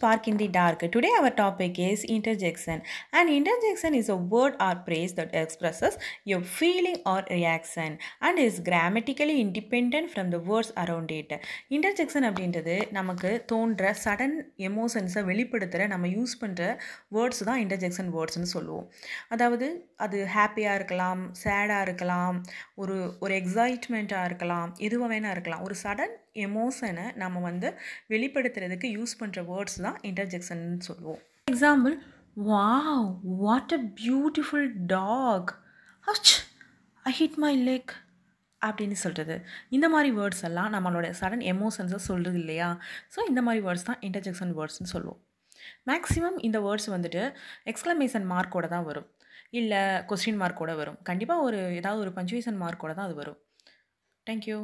Spark in the Dark. Today, our topic is interjection. An interjection is a word or phrase that expresses your feeling or reaction and is grammatically independent from the words around it. Interjection அப்படின்றது நமக்கு தோன்ற sudden எமோஷன்ஸை வெளிப்படுத்துகிற நம்ம use பண்ணுற words தான் interjection வேர்ட்ஸ்னு சொல்லுவோம். அதாவது அது ஹாப்பியாக இருக்கலாம், சேடாக இருக்கலாம், ஒரு ஒரு எக்ஸைட்மெண்ட்டாக இருக்கலாம், எதுவாக வேணா இருக்கலாம். ஒரு சடன் எமோஷனை நம்ம வெளிப்படுத்துறதுக்கு யூஸ் பண்ணுற வேர்ட்ஸ் தான் இன்டர்ஜெக்ஷன் சொல்லுவோம். Example, wow what a beautiful talk, H I hit my leg அப்படின்னு சொல்கிறது. இந்த மாதிரி வேர்ட்ஸ் எல்லாம் நம்மளோட சடன் எமோஷன்ஸை சொல்கிறது இல்லையா? ஸோ இந்த மாதிரி வேர்ட்ஸ் தான் இன்டர்ஜெக்ஷன் வேர்ட்ஸ்னு சொல்லுவோம். மேக்ஸிமம் இந்த வேர்ட்ஸ் எக்ஸ்க்ளமேஷன் மார்க்கோட தான் வரும், இல்லை கொஸ்டின் மார்க்கோட வரும். கண்டிப்பாக ஏதாவது ஒரு பஞ்சுவேஷன் மார்க்கோட தான் அது வரும். தேங்க்யூ.